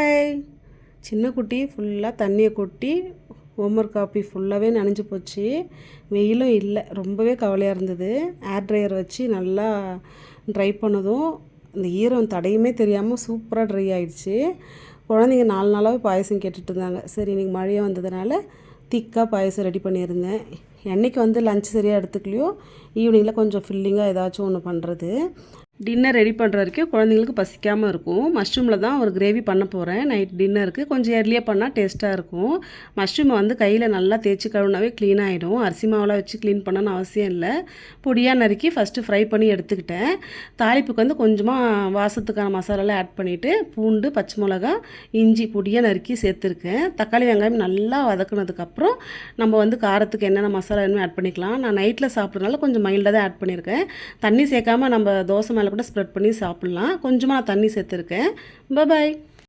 பாய். சின்ன குட்டி ஃபுல்லாக தண்ணியை கொட்டி ஹோம்ஒர்க் காப்பி ஃபுல்லாகவே நனைஞ்சு போச்சு. வெயிலும் இல்லை, ரொம்பவே கவலையாக இருந்தது. ஏர் ட்ரையர் வச்சு நல்லா ட்ரை பண்ணதும் இந்த ஈரம் தடையுமே தெரியாமல் சூப்பராக ட்ரை ஆகிடுச்சு. குழந்தைங்க 4 நாளாகவே பாயசம் கேட்டுட்டு இருந்தாங்க. சரி, இன்றைக்கி மழையாக வந்ததுனால திக்காக பாயசம் ரெடி பண்ணியிருந்தேன். என்றைக்கு லஞ்ச் சரியாக எடுத்துக்கலையோ ஈவினிங்கில் கொஞ்சம் ஃபில்லிங்காக ஏதாச்சும் ஒன்று பண்ணுறது. டின்னர் ரெடி பண்ணுற வரைக்கும் குழந்தைங்களுக்கு பசிக்காமல் இருக்கும். மஷ்ரூமில் தான் ஒரு கிரேவி பண்ண போகிறேன் நைட் டின்னருக்கு. கொஞ்சம் ஏர்லியாக பண்ணால் டேஸ்ட்டாக இருக்கும். மஷ்ரூமை கையில் நல்லா தேய்ச்சி கழுவினாவே க்ளீன் ஆகிடும். அரிசி மாவெலாம் வச்சு க்ளீன் பண்ணணும்னு அவசியம் இல்லை. பொடியாக நறுக்கி ஃபஸ்ட்டு ஃப்ரை பண்ணி எடுத்துக்கிட்டேன். தாளிப்புக்கு கொஞ்சமாக வாசத்துக்கான மசாலாலாம் ஆட் பண்ணிவிட்டு பூண்டு, பச்சை மிளகா, இஞ்சி பொடியாக நறுக்கி சேர்த்துருக்கேன். தக்காளி வெங்காயம் நல்லா வதக்குனதுக்கப்புறம் நம்ம காரத்துக்கு என்னென்ன மசாலா வேணுமோ ஆட் பண்ணிக்கலாம். நான் நைட்டில் சாப்பிட்றதுனால கொஞ்சம் மைல்டாக தான் ஆட் பண்ணியிருக்கேன். தண்ணி சேர்க்காமல் நம்ம தோசை மேலே கூட ஸ்ப்ரெட் பண்ணி சாப்பிட்லாம். கொஞ்சமாக நான் தண்ணி சேர்த்துருக்கேன். பாய்.